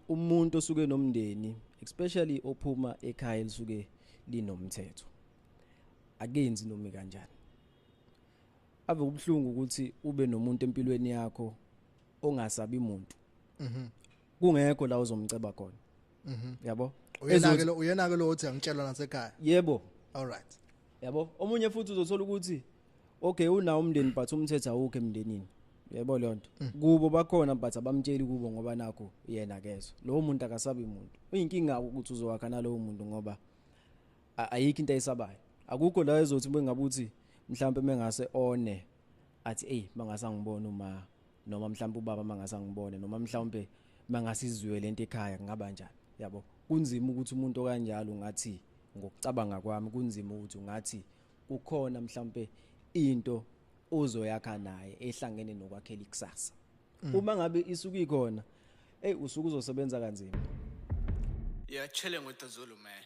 umuntu osuke nomndeni especially ophuma ekhaya lisuke linomthetho akenzi noma kanjani ave kubhlungu ukuthi ube nomuntu empilweni yakho ongasabi umuntu kungekho la uzomceba khona yabo uyena ke lo uthi angitshelwa nasekhaya yebo all right yabo omunye futhi uzothola ukuthi okay unawo umndeni but umthetho awukho emndenini yebo lonto kubo bakhona but abamtsheli kubo ngoba nakho yena kezwe lo muntu akasabi umuntu uyinkinga ukuthi uzowakha nalowo muntu ngoba ayikho into ayisabayo akukho la ezothi bengabuthi mhlawumbe mengase one athi mangasa ngibona uma noma mhlawumbe ubaba mangasa ngibone noma mhlawumbe mangasizwe lento ekhaya kungaba njani yabo kunzima ukuthi umuntu okanjalo ungathi ngokucabanga kwami kunzima ukuthi ungathi ukhona mhlawumbe into ozoyakha naye ehlangene nokwakhela ikusasa uma ngabe isuku ikhona usuku uzosebenza kanzima yeah chilling with the Zulu man